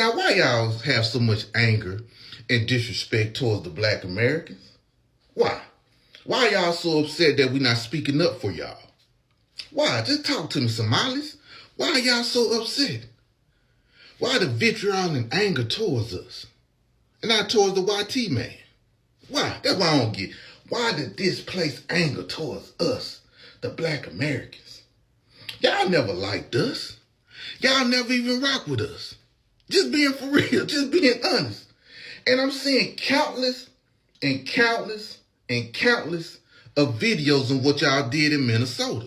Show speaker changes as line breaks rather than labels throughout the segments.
Now, why y'all have so much anger and disrespect towards the black Americans? Why? Why y'all so upset that we not speaking up for y'all? Why? Just talk to me, Somalis. Why are y'all so upset? Why the vitriol and anger towards us? And not towards the YT man? Why? That's why I don't get. Why did this place anger towards us, the black Americans? Y'all never liked us. Y'all never even rock with us. Just being for real, just being honest. And I'm seeing countless and countless and countless of videos on what y'all did in Minnesota,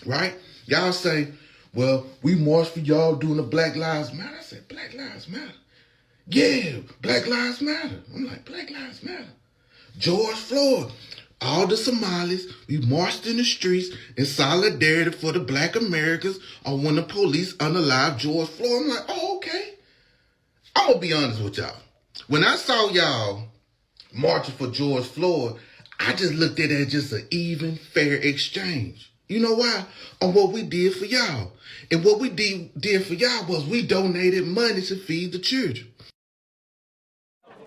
right? Y'all say, well, we marched for y'all doing the Black Lives Matter. I said, Black Lives Matter? Yeah, Black Lives Matter. I'm like, Black Lives Matter. George Floyd, all the Somalis, we marched in the streets in solidarity for the black Americans on when the police unalived George Floyd. I'm like, oh, okay. I'm going to be honest with y'all. When I saw y'all marching for George Floyd, I just looked at it as just an even, fair exchange. You know why? On what we did for y'all. And what we did for y'all was we donated money to feed the children.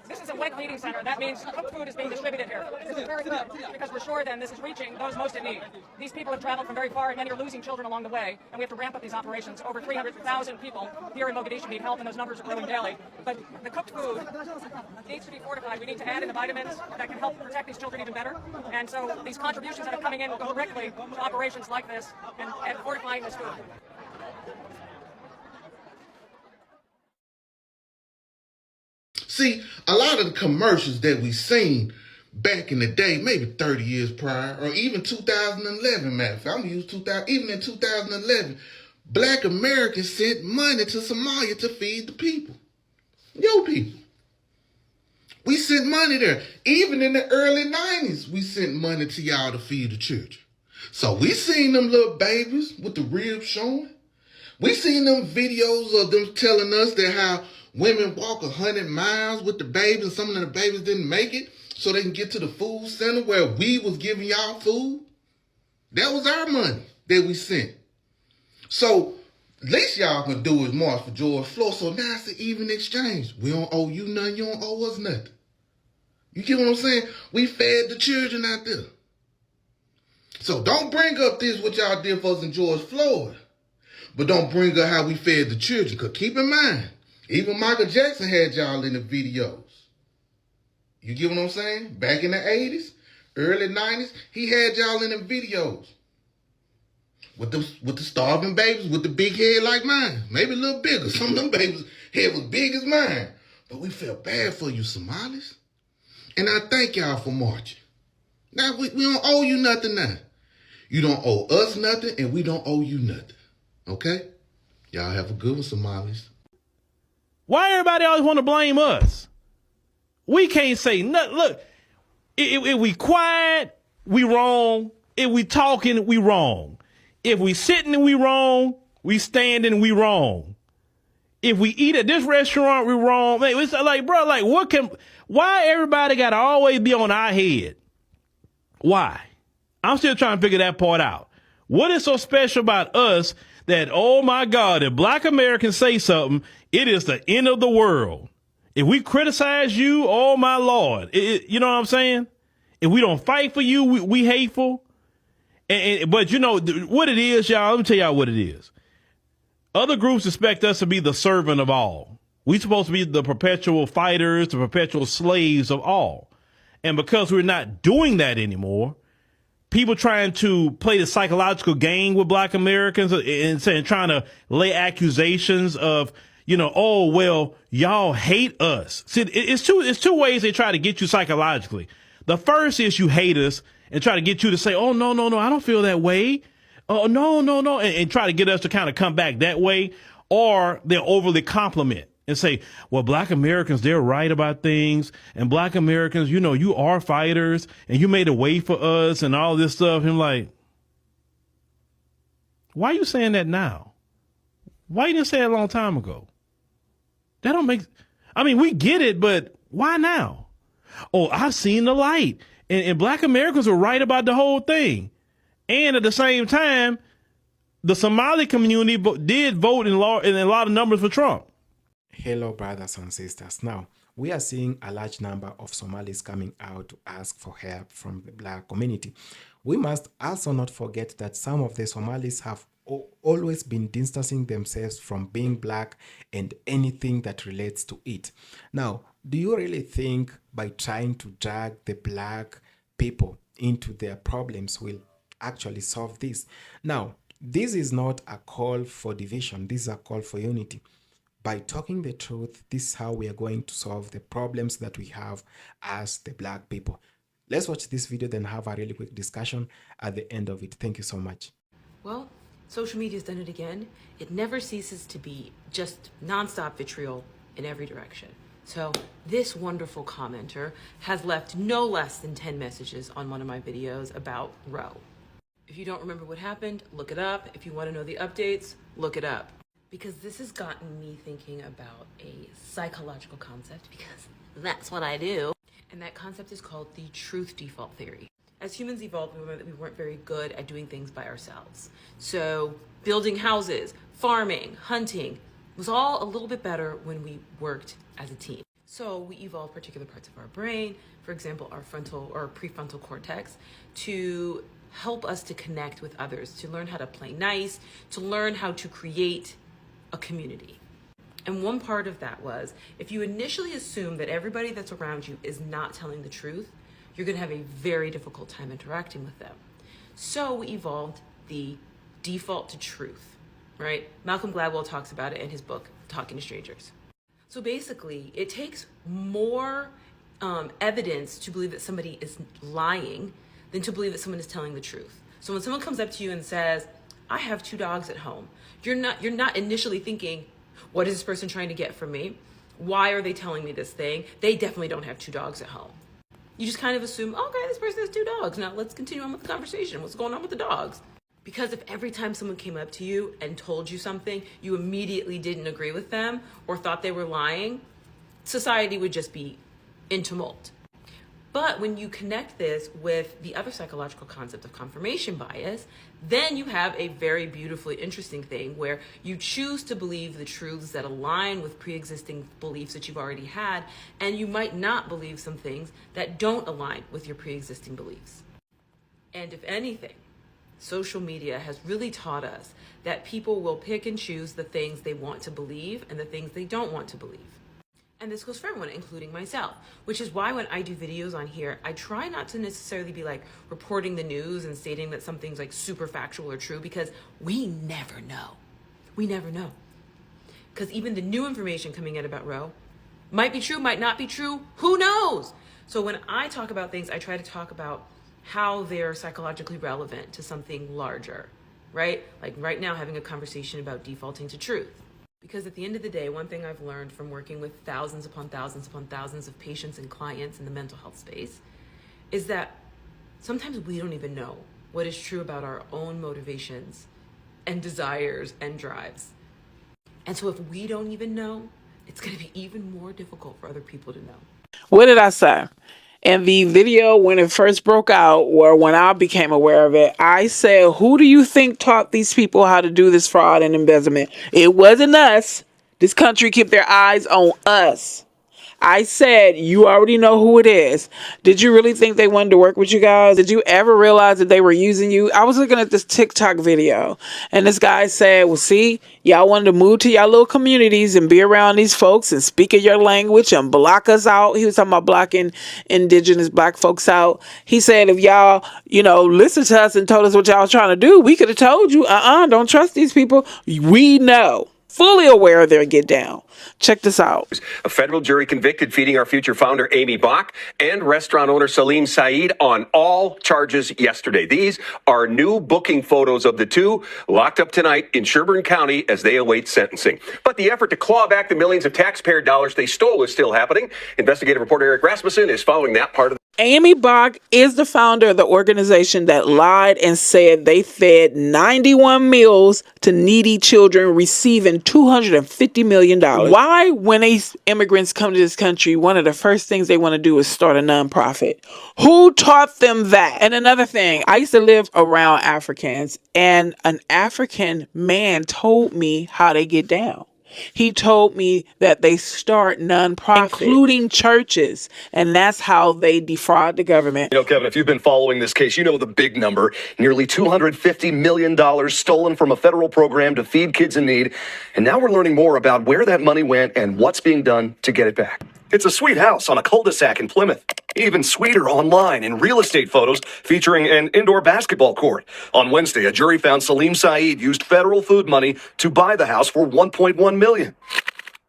This is a wet feeding center. That means cooked food is being distributed here. This is very good because we're sure then this is reaching those most in need. These people have traveled from very far and many are losing children along the way, and we have to ramp up these operations. Over 300,000 people here in Mogadishu need help, and those numbers are growing daily. But the cooked food needs to be fortified. We need to add in the vitamins that can help protect these children even better. And so these contributions that are coming in will go directly to operations like this and fortifying this food.
See, a lot of the commercials that we seen back in the day, maybe 30 years prior, or even 2011, matter of fact, I'm going to use 2000, even in 2011, black Americans sent money to Somalia to feed the people. Your people. We sent money there. Even in the early 90s, we sent money to y'all to feed the children. So we seen them little babies with the ribs showing. We seen them videos of them telling us that how women walk 100 miles with the babies, and some of the babies didn't make it so they can get to the food center where we was giving y'all food. That was our money that we sent. So least y'all can do is march for George Floyd. So now it's an even exchange. We don't owe you nothing. You don't owe us nothing. You get what I'm saying? We fed the children out there. So don't bring up this what y'all did for us in George Floyd. But don't bring up how we fed the children. Because keep in mind, even Michael Jackson had y'all in the videos. You get what I'm saying? Back in the 80s, early 90s, he had y'all in the videos. With the starving babies with the big head like mine. Maybe a little bigger. Some of them babies' head was big as mine. But we felt bad for you, Somalis. And I thank y'all for marching. Now, we don't owe you nothing now. You don't owe us nothing, and we don't owe you nothing. Okay? Y'all have a good one, Somalis.
Why everybody always want to blame us? We can't say nothing. Look, if we quiet, we wrong. If we talking, we wrong. If we sitting, we wrong. We standing, we wrong. If we eat at this restaurant, we wrong. Man, it's like, bro, like why everybody got to always be on our head? Why? I'm still trying to figure that part out. What is so special about us that, oh my God, if black Americans say something, it is the end of the world. If we criticize you, oh my Lord, you know what I'm saying? If we don't fight for you, we hateful. But you know what it is, y'all, let me tell y'all what it is. Other groups expect us to be the servant of all. We're supposed to be the perpetual fighters, the perpetual slaves of all. And because we're not doing that anymore, people trying to play the psychological game with black Americans and trying to lay accusations of, you know, oh, well, y'all hate us. See, it's two ways they try to get you psychologically. The first is you hate us and try to get you to say, oh, no, I don't feel that way. Oh, no. And try to get us to kind of come back that way. Or they'll overly compliment and say, well, black Americans, they're right about things. And black Americans, you know, you are fighters and you made a way for us and all this stuff. And I'm like, why are you saying that now? Why you didn't say it a long time ago? That don't make, I mean, we get it, but why now? Oh, I've seen the light and black Americans were right about the whole thing. And at the same time, the Somali community did vote in a lot of numbers for Trump.
Hello, brothers and sisters. Now, we are seeing a large number of Somalis coming out to ask for help from the black community. We must also not forget that some of the Somalis have always been distancing themselves from being black and anything that relates to it. Now, do you really think by trying to drag the black people into their problems will actually solve this? Now, this is not a call for division, this is a call for unity. By talking the truth, this is how we are going to solve the problems that we have as the black people. Let's watch this video, then have a really quick discussion at the end of it. Thank you so much.
Well, social media's done it again. It never ceases to be just nonstop vitriol in every direction. So this wonderful commenter has left no less than 10 messages on one of my videos about Roe. If you don't remember what happened, look it up. If you want to know the updates, look it up. Because this has gotten me thinking about a psychological concept, because that's what I do. And that concept is called the truth default theory. As humans evolved, we learned that we weren't very good at doing things by ourselves. So building houses, farming, hunting was all a little bit better when we worked as a team. So we evolved particular parts of our brain, for example, our frontal or prefrontal cortex, to help us to connect with others, to learn how to play nice, to learn how to create a community. And one part of that was, if you initially assume that everybody that's around you is not telling the truth, you're going to have a very difficult time interacting with them. So we evolved the default to truth, right? Malcolm Gladwell talks about it in his book, Talking to Strangers. So basically, it takes more evidence to believe that somebody is lying than to believe that someone is telling the truth. So when someone comes up to you and says, I have 2 dogs at home, you're not initially thinking, what is this person trying to get from me? Why are they telling me this thing? They definitely don't have 2 dogs at home. You just kind of assume, okay, this person has 2 dogs. Now let's continue on with the conversation. What's going on with the dogs? Because if every time someone came up to you and told you something, you immediately didn't agree with them or thought they were lying, society would just be in tumult. But when you connect this with the other psychological concept of confirmation bias, then you have a very beautifully interesting thing where you choose to believe the truths that align with pre-existing beliefs that you've already had, and you might not believe some things that don't align with your pre-existing beliefs. And if anything, social media has really taught us that people will pick and choose the things they want to believe and the things they don't want to believe. And this goes for everyone, including myself, which is why when I do videos on here, I try not to necessarily be like reporting the news and stating that something's like super factual or true, because we never know. We never know. Because even the new information coming out about Roe might be true, might not be true. Who knows? So when I talk about things, I try to talk about how they're psychologically relevant to something larger, right? Like right now, having a conversation about defaulting to truth. Because at the end of the day, one thing I've learned from working with thousands upon thousands upon thousands of patients and clients in the mental health space is that sometimes we don't even know what is true about our own motivations and desires and drives. And so if we don't even know, it's going to be even more difficult for other people to know.
What did I say? In the video when it first broke out, or when I became aware of it, I said, who do you think taught these people how to do this fraud and embezzlement? It wasn't us. This country kept their eyes on us. I said, you already know who it is. Did you really think they wanted to work with you guys? Did you ever realize that they were using you? I was looking at this TikTok video, and this guy said, well, see, y'all wanted to move to y'all little communities and be around these folks and speak in your language and block us out. He was talking about blocking indigenous black folks out. He said, if y'all, listened to us and told us what y'all was trying to do, we could have told you, don't trust these people. We know. Fully aware of their get down. Check this out.
A federal jury convicted Feeding Our Future founder Amy Bach and restaurant owner Salim Saeed on all charges yesterday. These are new booking photos of the two locked up tonight in Sherburne County as they await sentencing. But the effort to claw back the millions of taxpayer dollars they stole is still happening. Investigative reporter Eric Rasmussen is following that part of
Amy Bach is the founder of the organization that lied and said they fed 91 meals to needy children receiving $250 million. Why, when these immigrants come to this country, one of the first things they want to do is start a nonprofit? Who taught them that? And another thing, I used to live around Africans, and an African man told me how they get down. He told me that they start nonprofits, including churches, and that's how they defraud the government.
You know, Kevin, if you've been following this case, you know the big number. Nearly $250 million stolen from a federal program to feed kids in need. And now we're learning more about where that money went and what's being done to get it back. It's a sweet house on a cul-de-sac in Plymouth. Even sweeter online in real estate photos featuring an indoor basketball court. On Wednesday, a jury found Salim Saeed used federal food money to buy the house for $1.1 million.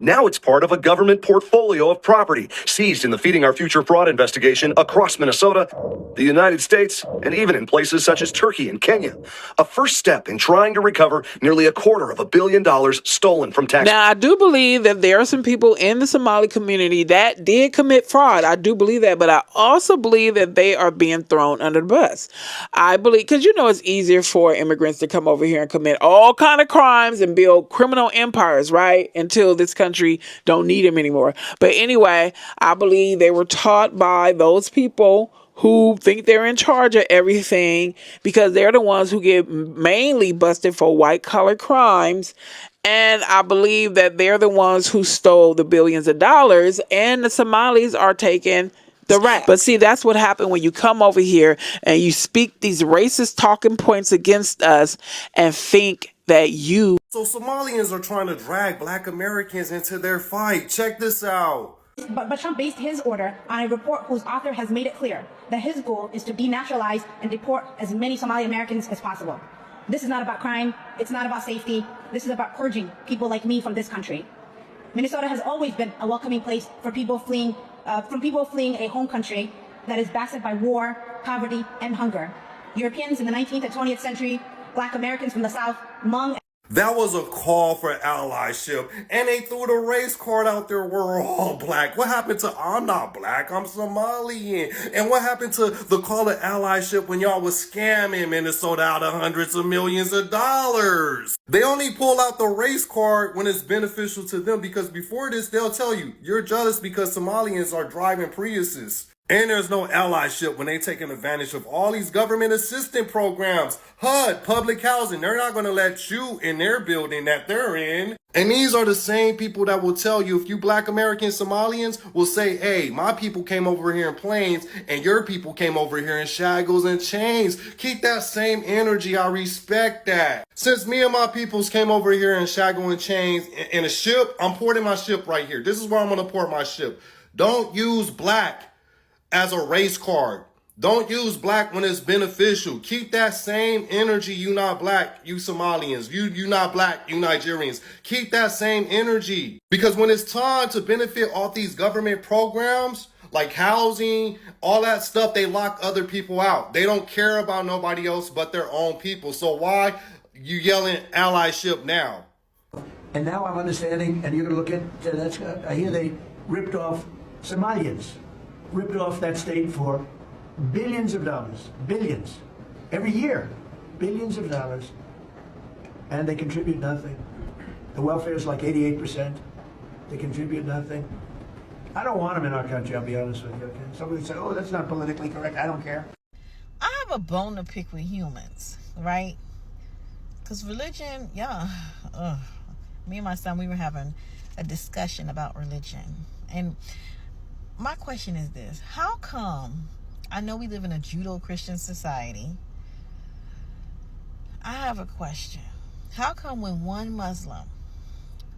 Now it's part of a government portfolio of property seized in the Feeding Our Future fraud investigation across Minnesota, the United States, and even in places such as Turkey and Kenya. A first step in trying to recover nearly $250 million stolen from taxpayers.
Now, I do believe that there are some people in the Somali community that did commit fraud. I do believe that, but I also believe that they are being thrown under the bus. I believe, because you know it's easier for immigrants to come over here and commit all kind of crimes and build criminal empires, right? Until this country don't need them anymore. But anyway, I believe they were taught by those people who think they're in charge of everything, because they're the ones who get mainly busted for white collar crimes. And I believe that they're the ones who stole the billions of dollars, and the Somalis are taking the rap. But see, that's what happened when you come over here and you speak these racist talking points against us and think that you...
So Somalians are trying to drag Black Americans into their fight. Check this out.
But Trump based his order on a report whose author has made it clear that his goal is to denaturalize and deport as many Somali Americans as possible. This is not about crime. It's not about safety. This is about purging people like me from this country. Minnesota has always been a welcoming place for people fleeing a home country that is blasted by war, poverty, and hunger. Europeans in the 19th and 20th century, Black Americans from the South, Hmong.
That was a call for allyship, and they threw the race card out there. We're all black. What happened to I'm not black, I'm Somalian? And what happened to the call of allyship when y'all was scamming Minnesota out of hundreds of millions of dollars? They only pull out the race card when it's beneficial to them, because before this, they'll tell you, you're jealous because Somalians are driving Priuses. And there's no allyship when they taking advantage of all these government assistance programs. HUD, public housing, they're not going to let you in their building that they're in. And these are the same people that will tell you, if you Black American Somalians will say, hey, my people came over here in planes and your people came over here in shackles and chains. Keep that same energy. I respect that. Since me and my peoples came over here in shackles and chains in a ship, I'm porting my ship right here. This is where I'm going to port my ship. Don't use black as a race card. Don't use black when it's beneficial. Keep that same energy. You not black, you Somalians. You not black, you Nigerians. Keep that same energy. Because when it's time to benefit all these government programs, like housing, all that stuff, they lock other people out. They don't care about nobody else but their own people. So why you yelling allyship now?
And now I'm understanding, and you're going to look at, I hear they ripped off Somalians. Ripped off that state for billions of dollars, billions, every year, billions of dollars, and they contribute nothing. The welfare is like 88%. They contribute nothing. I don't want them in our country, I'll be honest with you. Okay? Somebody say, oh, that's not politically correct. I don't care.
I have a bone to pick with humans, right? Because religion, me and my son, we were having a discussion about religion. And my question is this: how come, I know we live in a Judeo-Christian society. I have a question. How come when one Muslim,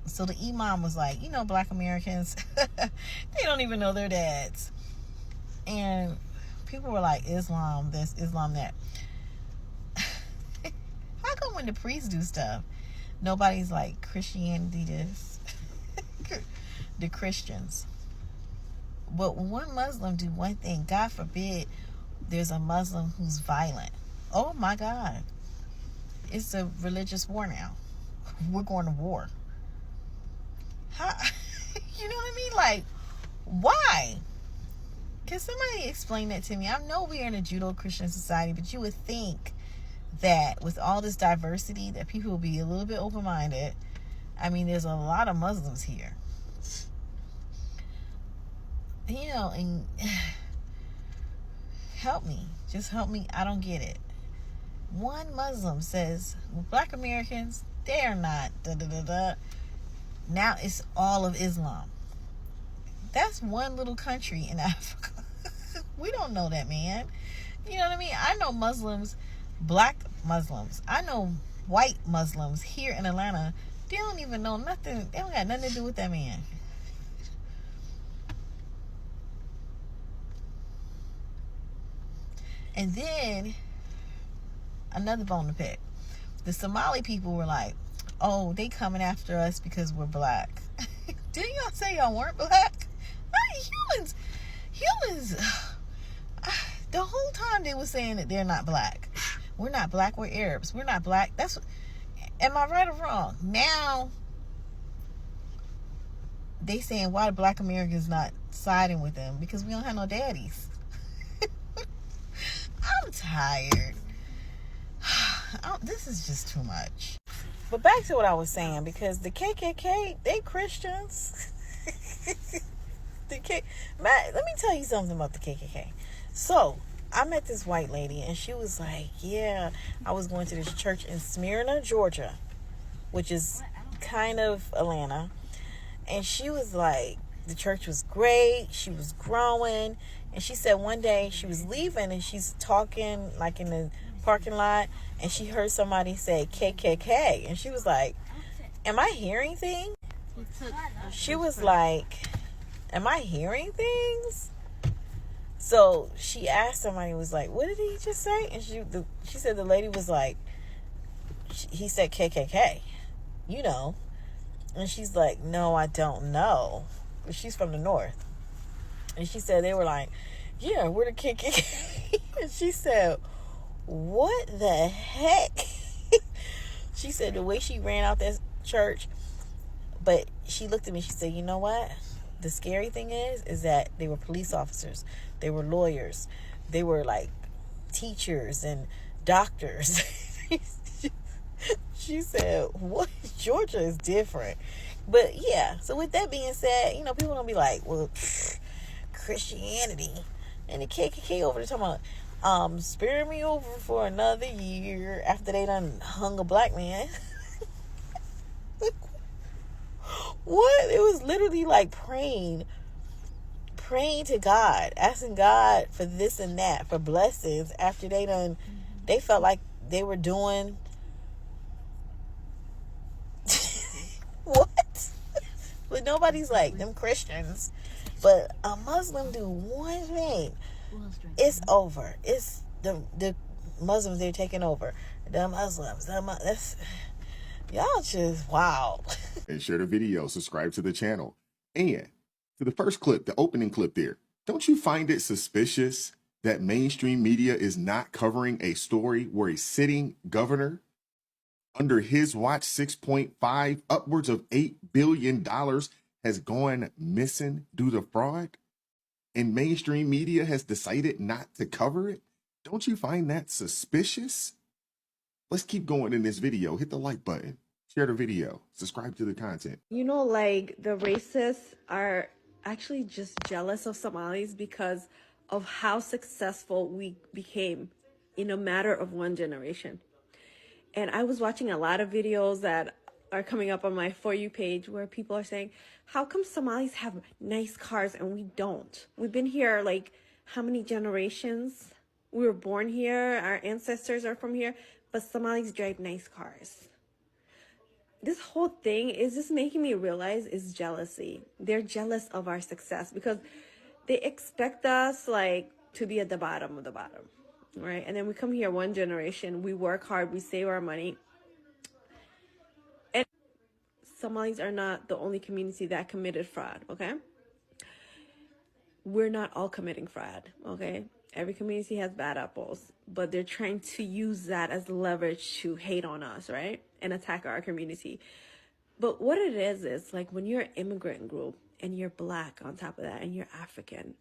so the imam was like, you know, Black Americans, they don't even know their dads. And people were like, Islam this, Islam that. How come when the priests do stuff, nobody's like, Christianity this, the Christians? But when one Muslim do one thing, God forbid there's a Muslim who's violent. Oh my God. It's a religious war now. We're going to war. How, you know what I mean? Like, why? Can somebody explain that to me? I know we're in a Judeo-Christian society, but you would think that with all this diversity that people will be a little bit open-minded. I mean, there's a lot of Muslims here. You know, and help me. Just help me. I don't get it. One Muslim says, Black Americans, they are not, Now it's all of Islam. That's one little country in Africa. We don't know that, man. You know what I mean? I know Muslims, black Muslims. I know white Muslims here in Atlanta. They don't even know nothing. They don't got nothing to do with that man. And then another bone to pick. The Somali people were like, oh, they coming after us because we're black. Didn't y'all say y'all weren't black? Humans. The whole time they were saying that they're not black. We're not black, we're Arabs. We're not black. Am I right or wrong? Now they saying why the black Americans not siding with them because we don't have no daddies. I'm tired. This is just too much. But back to what I was saying, because the KKK, they Christians. Matt, let me tell you something about the KKK. So, I met this white lady, and she was like, yeah, I was going to this church in Smyrna, Georgia, which is kind of Atlanta. And she was like, the church was great, she was growing, and she said one day she was leaving, and she's talking, like, in the parking lot, and she heard somebody say KKK, and she was like, am I hearing things? She was like, am I hearing things? So she asked somebody, was like, what did he just say? And she said the lady was like, he said KKK, you know. And she's like, no, I don't know. But she's from the north. And she said they were like, yeah, we're the KKK. And she said, what the heck? She said the way she ran out that church, but she looked at me, she said, you know what? The scary thing is that they were police officers. They were lawyers. They were like teachers and doctors. She said, what? Georgia is different. But yeah, so with that being said, you know, people don't be like, well, Christianity and the KKK over there talking about sparing me over for another year after they done hung a black man. What? It was literally like praying to God, asking God for this and that, for blessings after they felt like they were doing what? But nobody's like them Christians. But a Muslim do one thing, it's over. It's the Muslims, they're taking over. The Muslims, that's y'all just wow.
And share the video, subscribe to the channel. And to the first clip, the opening clip there, don't you find it suspicious that mainstream media is not covering a story where a sitting governor, under his watch, 6.5, upwards of $8 billion has gone missing due to fraud? And mainstream media has decided not to cover it? Don't you find that suspicious? Let's keep going in this video. Hit the like button, share the video, subscribe to the content.
You know, like the racists are actually just jealous of Somalis because of how successful we became in a matter of one generation. And I was watching a lot of videos that are coming up on my For You page where people are saying, how come Somalis have nice cars and we don't? We've been here like how many generations? We were born here, our ancestors are from here, but Somalis drive nice cars. This whole thing is just making me realize is jealousy. They're jealous of our success because they expect us like to be at the bottom of the bottom, right? And then we come here one generation, we work hard, we save our money. And Somalis are not the only community that committed fraud, okay? We're not all committing fraud, okay? Every community has bad apples, but they're trying to use that as leverage to hate on us, right? And attack our community. But what it is like when you're an immigrant group and you're black on top of that and you're African,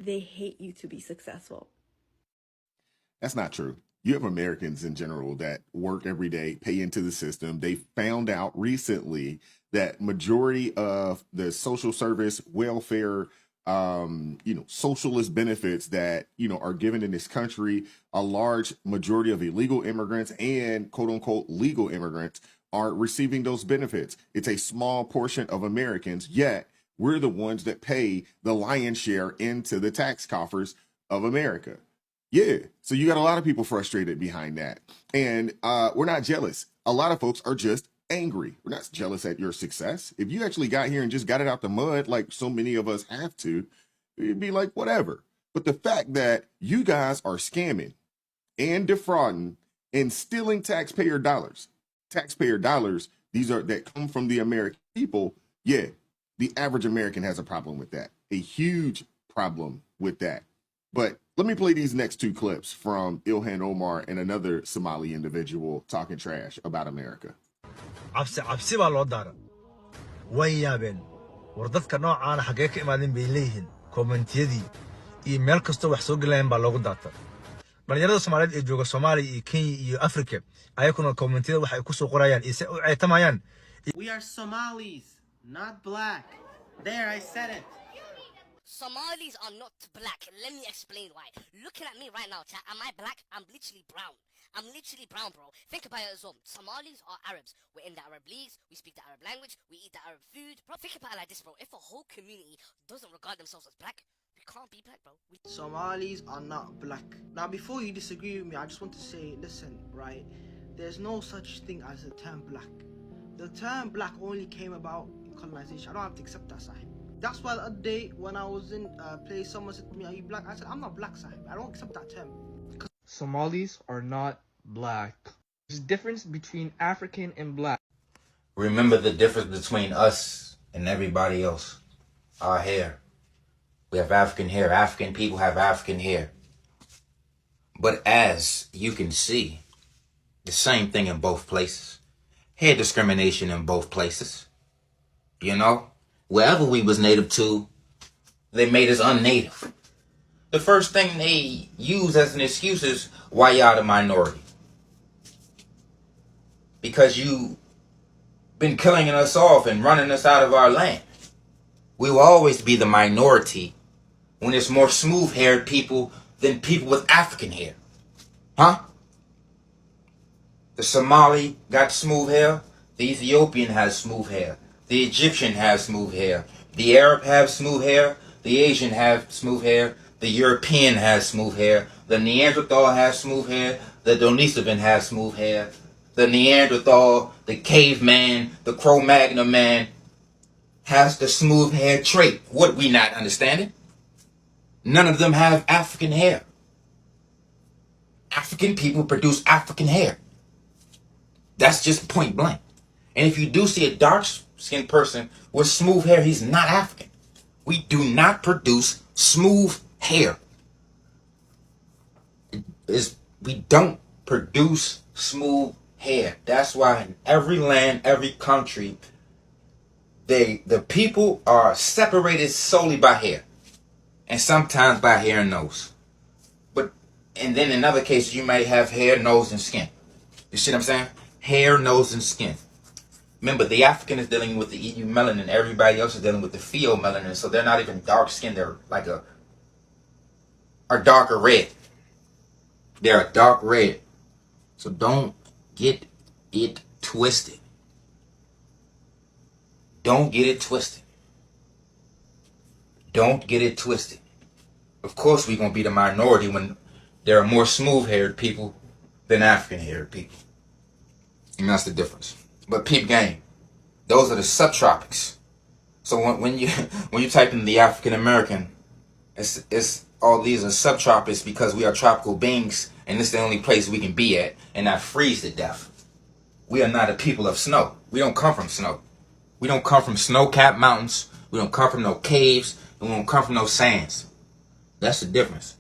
they hate you to be successful.
That's not true. You have Americans in general that work every day, pay into the system. They found out recently that majority of the social service, welfare, socialist benefits that, are given in this country, a large majority of illegal immigrants and quote unquote legal immigrants are receiving those benefits. It's a small portion of Americans, yet we're the ones that pay the lion's share into the tax coffers of America. Yeah. So you got a lot of people frustrated behind that. And we're not jealous. A lot of folks are just angry. We're not jealous at your success. If you actually got here and just got it out the mud, like so many of us have to, it'd be like, whatever. But the fact that you guys are scamming and defrauding and stealing taxpayer dollars, these are that come from the American people. Yeah, the average American has a problem with that, a huge problem with that. But let me play these next two clips from Ilhan Omar and another Somali individual talking trash about America.
cabsi baa loo daara way yaabeen war dadka noocaana xaggee ka imaadeen bay leeyihiin kommentiyadii iyo meel kastoo wax soo gelayaan baa loogu daata dhalinyarada Soomaaliyeed ee jooga Soomaaliya iyo Kenya iyo Afrika ayaguna kommentiyada wax ay ku soo qorayaan iyo u ceetamayaan.
We are Somalis, not black. There, I said it.
Somalis are not black. Let me explain why. Looking at me right now, chat, am I black? I'm literally brown. I'm literally brown, bro. Think about it as well. Somalis are Arabs. We're in the Arab leagues. We speak the Arab language. We eat the Arab food. Bro, think about it like this, bro. If a whole community doesn't regard themselves as black, we can't be black, bro.
Somalis are not black. Now, before you disagree with me, I just want to say, listen, right? There's no such thing as a term black. The term black only came about in colonization. I don't have to accept that, Sahib. That's why the other day when I was in a place, someone said to me, are you black? I said, I'm not black, Sahib. I don't accept that term.
Somalis are not black. There's a difference between African and black.
Remember the difference between us and everybody else. Our hair. We have African hair. African people have African hair. But as you can see, the same thing in both places. Hair discrimination in both places. You know? Wherever we was native to, they made us unnative. The first thing they use as an excuse is why y'all the minority. Because you been killing us off and running us out of our land. We will always be the minority when there's more smooth-haired people than people with African hair. Huh? The Somali got smooth hair. The Ethiopian has smooth hair. The Egyptian has smooth hair. The Arab have smooth hair. The Asian have smooth hair. The European has smooth hair. The Neanderthal has smooth hair. The Denisovan has smooth hair. The Neanderthal, the caveman, the Cro-Magnon man has the smooth hair trait. What we not understanding? None of them have African hair. African people produce African hair. That's just point blank. And if you do see a dark-skinned person with smooth hair, he's not African. We do not produce smooth hair. We don't produce smooth hair. That's why in every land, every country, the people are separated solely by hair. And sometimes by hair and nose. And then in other cases, you may have hair, nose, and skin. You see what I'm saying? Hair, nose, and skin. Remember, the African is dealing with the EU melanin. Everybody else is dealing with the pheomelanin. So they're not even dark skinned. They're like a darker red. They're a dark red. So don't get it twisted. Don't get it twisted. Don't get it twisted. Of course we're going to be the minority when there are more smooth-haired people than African-haired people. And that's the difference. But peep game, those are the subtropics. So when you type in the African American, it's all these are subtropics because we are tropical beings, and this is the only place we can be at and not freeze to death. We are not a people of snow. We don't come from snow. We don't come from snow-capped mountains. We don't come from no caves, and we don't come from no sands. That's the difference.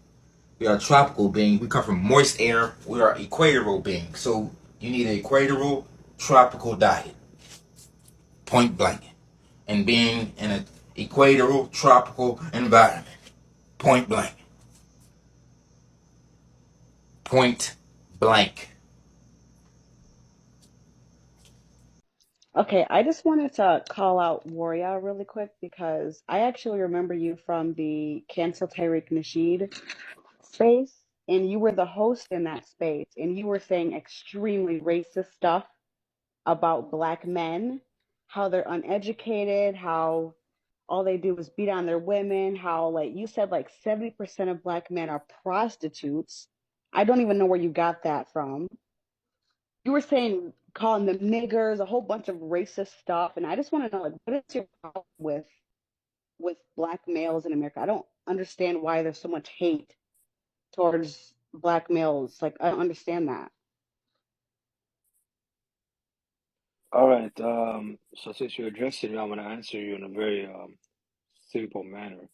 We are tropical beings. We come from moist air. We are equatorial beings. So you need an equatorial tropical diet. Point blank. And being in an equatorial tropical environment. Point blank. Point blank.
Okay, I just wanted to call out Warrior really quick because I actually remember you from the Cancel Tariq Nasheed space, and you were the host in that space, and you were saying extremely racist stuff about black men, how they're uneducated, how all they do is beat on their women, how, like you said, like 70% of black men are prostitutes. I don't even know where you got that from. You were saying calling them niggers, a whole bunch of racist stuff, and I just want to know, like, what is your problem with black males in America? I don't understand why there's so much hate towards black males. Like, I don't understand that.
All right. So since you're addressing me, I'm gonna answer you in a very simple manner.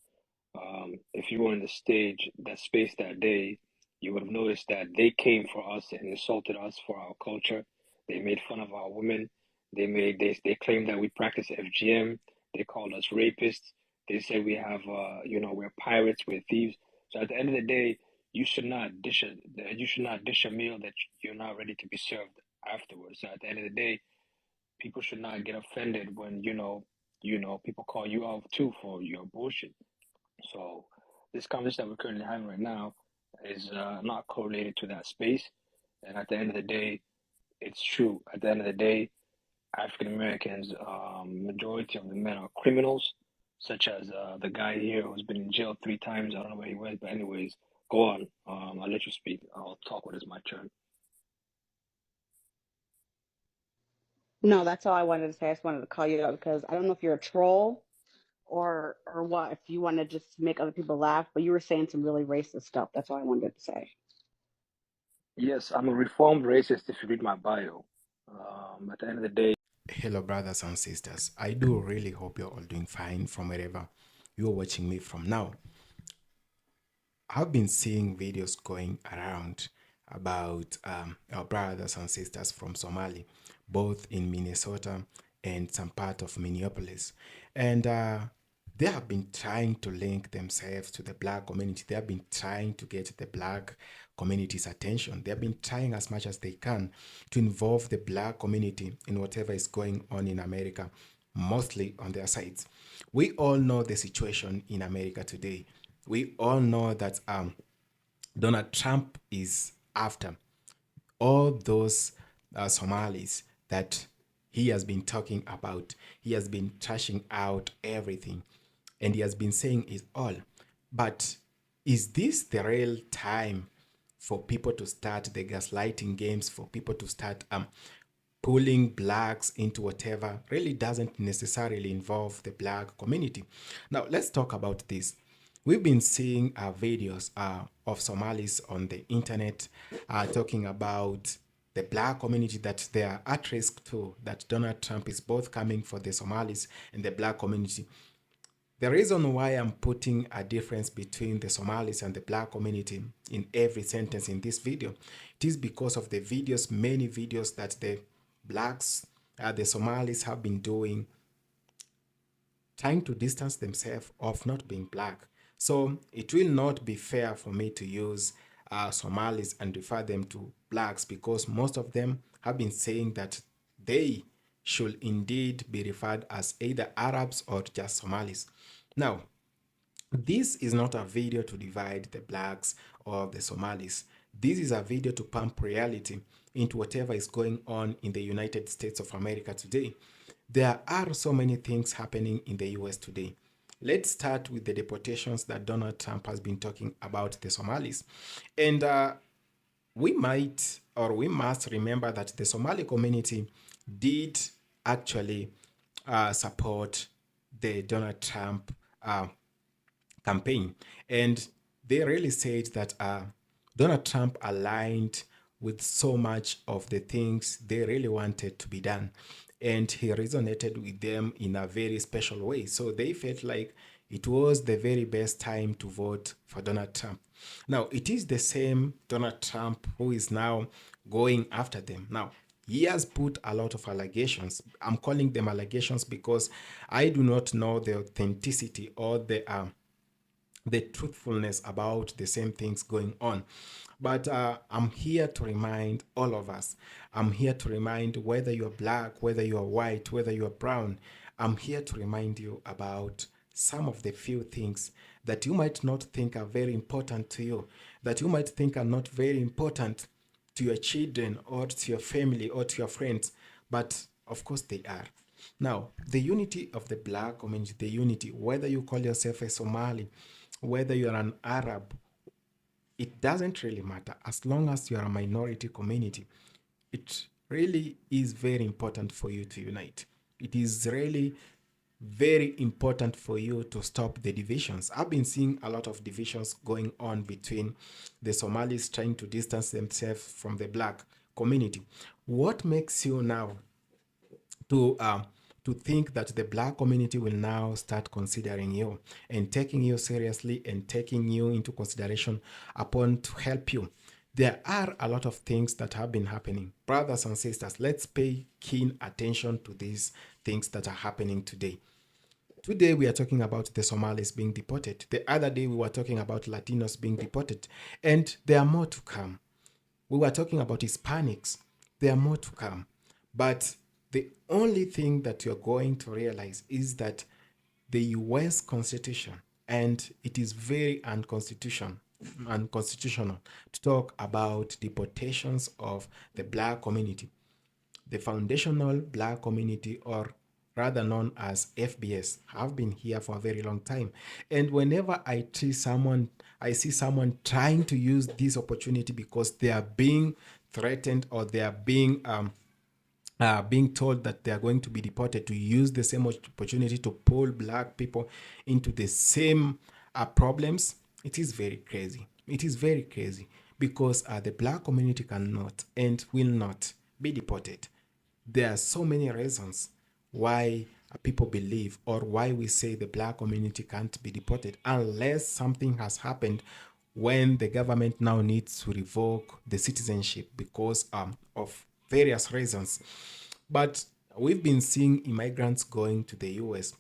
If you were in the stage, that space that day, you would have noticed that they came for us and insulted us for our culture. They made fun of our women. They claimed that we practice FGM. They called us rapists. They said we have we're pirates, we're thieves. So at the end of the day, you should not dish a meal that you're not ready to be served afterwards. So at the end of the day, people should not get offended when people call you out too for your bullshit. So this conversation that we're currently having right now is not correlated to that space. And at the end of the day, it's true. At the end of the day, African Americans, majority of the men are criminals, such as the guy here who's been in jail 3 times. I don't know where he went, but anyways, go on. I'll let you speak. I'll talk when it's my turn.
No, that's all I wanted to say. I just wanted to call you out because I don't know if you're a troll or what, if you want to just make other people laugh, but you were saying some really racist stuff. That's all I wanted to say.
Yes, I'm a reformed racist if you read my bio. At the end of the day,
Hello, brothers and sisters. I do really hope you're all doing fine from wherever you're watching me from now. I've been seeing videos going around about our brothers and sisters from Somali, both in Minnesota and some part of Minneapolis. And they have been trying to link themselves to the black community. They have been trying to get the black community's attention. They have been trying as much as they can to involve the black community in whatever is going on in America, mostly on their sides. We all know the situation in America today. We all know that Donald Trump is after all those Somalis that he has been talking about. He has been trashing out everything, and he has been saying it all. But is this the real time for people to start the gaslighting games, for people to start pulling blacks into whatever really doesn't necessarily involve the black community? Now, let's talk about this. We've been seeing videos of Somalis on the internet talking about the black community, that they are at risk too, that Donald Trump is both coming for the Somalis and the black community. The reason why I'm putting a difference between the Somalis and the black community in every sentence in this video, it is because of the videos, many videos that the blacks, the Somalis have been doing, trying to distance themselves of not being black. So it will not be fair for me to use Somalis and refer them to blacks, because most of them have been saying that they should indeed be referred as either Arabs or just Somalis. Now, this is not a video to divide the blacks or the Somalis. This is a video to pump reality into whatever is going on in the United States of America today. There are so many things happening in the US today. Let's start with the deportations that Donald Trump has been talking about the Somalis. And we must remember that the Somali community did actually support the Donald Trump campaign. And they really said that Donald Trump aligned with so much of the things they really wanted to be done. And he resonated with them in a very special way. So they felt like it was the very best time to vote for Donald Trump. Now, it is the same Donald Trump who is now going after them. Now, he has put a lot of allegations. I'm calling them allegations because I do not know the authenticity or the truthfulness about the same things going on. But I'm here to remind all of us. I'm here to remind, whether you're black, whether you're white, whether you're brown, I'm here to remind you about some of the few things that you might not think are very important to you, that you might think are not very important to your children or to your family or to your friends. but of course they are. Now, the unity of the black community, the unity, whether you call yourself a Somali, whether you're an Arab, it doesn't really matter as long as you are a minority community. It really is very important for you to unite. It is really very important for you to stop the divisions. I've been seeing a lot of divisions going on between the Somalis trying to distance themselves from the black community. What makes you now to think that the black community will now start considering you and taking you seriously and taking you into consideration upon to help you? There are a lot of things that have been happening. Brothers and sisters, let's pay keen attention to these things that are happening today. Today we are talking about the Somalis being deported. The other day we were talking about Latinos being deported, and there are more to come. We were talking about Hispanics. There are more to come. But the only thing that you're going to realize is that the US Constitution, and it is very unconstitutional to talk about deportations of the black community. The foundational black community, or rather known as FBS, have been here for a very long time. And whenever I see someone trying to use this opportunity because they are being threatened or they are being told that they are going to be deported, to use the same opportunity to pull black people into the same problems, it is very crazy. It is very crazy because the black community cannot and will not be deported. There are so many reasons why people believe or why we say the black community can't be deported unless something has happened when the government now needs to revoke the citizenship because of various reasons. But we've been seeing immigrants going to the US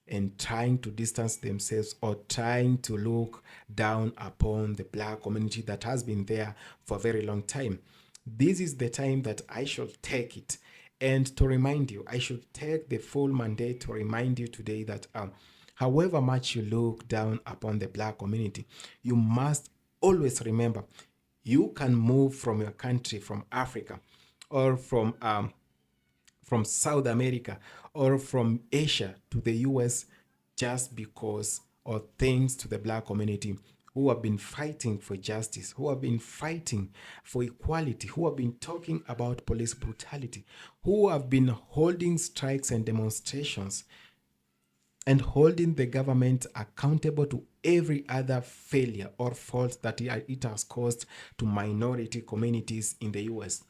and trying to distance themselves or trying to look down upon the black community that has been there for a very long time. This is the time that I should take it and to remind you, I should take the full mandate to remind you today that however much you look down upon the black community, you must always remember you can move from your country, from Africa, or from South America, or from Asia to the US just because of thanks to the black community who have been fighting for justice, who have been fighting for equality, who have been talking about police brutality, who have been holding strikes and demonstrations and holding the government accountable to every other failure or fault that it has caused to minority communities in the US.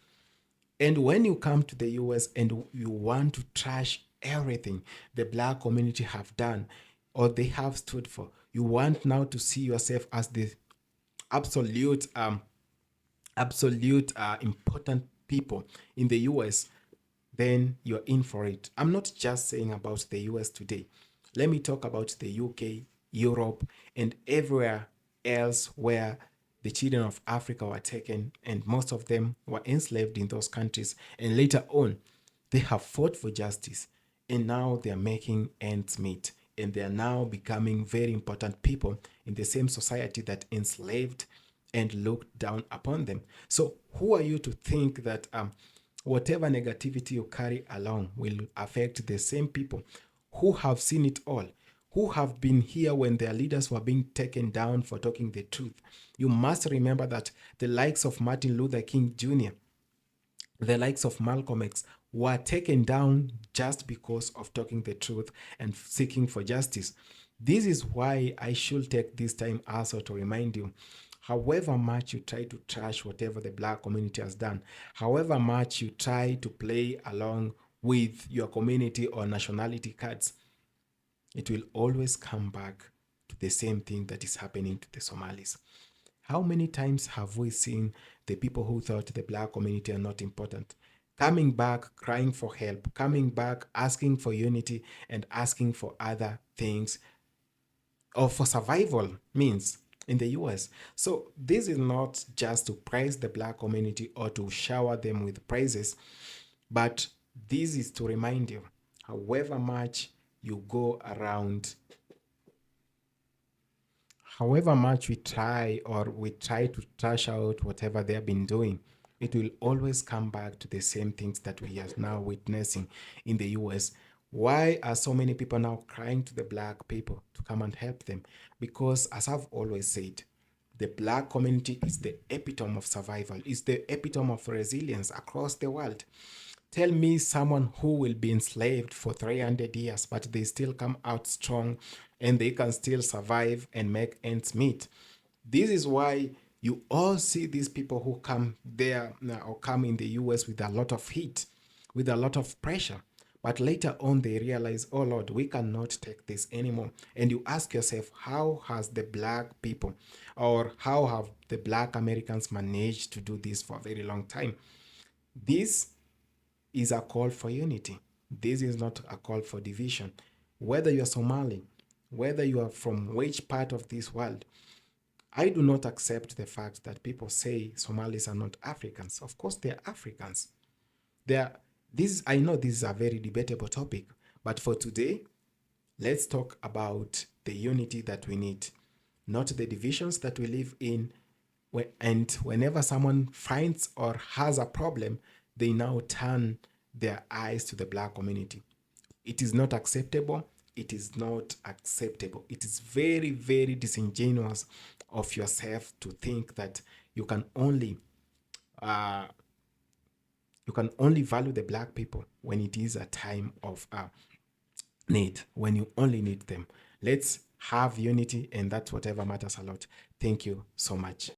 And when you come to the US and you want to trash everything the black community have done or they have stood for, you want now to see yourself as the absolute important people in the US, then you're in for it. I'm not just saying about the US today. Let me talk about the UK, Europe, and everywhere else where the children of Africa were taken, and most of them were enslaved in those countries. And later on, they have fought for justice, and now they are making ends meet. And they are now becoming very important people in the same society that enslaved and looked down upon them. So, who are you to think that whatever negativity you carry along will affect the same people who have seen it all, who have been here when their leaders were being taken down for talking the truth? You must remember that the likes of Martin Luther King Jr., the likes of Malcolm X were taken down just because of talking the truth and seeking for justice. This is why I should take this time also to remind you, however much you try to trash whatever the black community has done, however much you try to play along with your community or nationality cards, it will always come back to the same thing that is happening to the Somalis. How many times have we seen the people who thought the black community are not important coming back, crying for help, coming back, asking for unity and asking for other things or for survival means in the US? So this is not just to praise the black community or to shower them with praises, but this is to remind you, however much you go around, however much we try to trash out whatever they have been doing, it will always come back to the same things that we are now witnessing in the US. Why are so many people now crying to the black people to come and help them? Because, as I've always said, the black community is the epitome of survival, is the epitome of resilience across the world. Tell me someone who will be enslaved for 300 years, but they still come out strong and they can still survive and make ends meet. This is why you all see these people who come there or come in the US with a lot of heat, with a lot of pressure. But later on, they realize, oh Lord, we cannot take this anymore. And you ask yourself, how has the black people or how have the black Americans managed to do this for a very long time? This is a call for unity. This is not a call for division. Whether you're Somali, whether you are from which part of this world, I do not accept the fact that people say Somalis are not Africans. Of course, they're Africans. I know this is a very debatable topic, but for today, let's talk about the unity that we need, not the divisions that we live in. And whenever someone finds or has a problem, they now turn their eyes to the black community. It is not acceptable. It is not acceptable. It is very, very disingenuous of yourself to think that you can only value the black people when it is a time of need, when you only need them. Let's have unity, and that's whatever matters a lot. Thank you so much.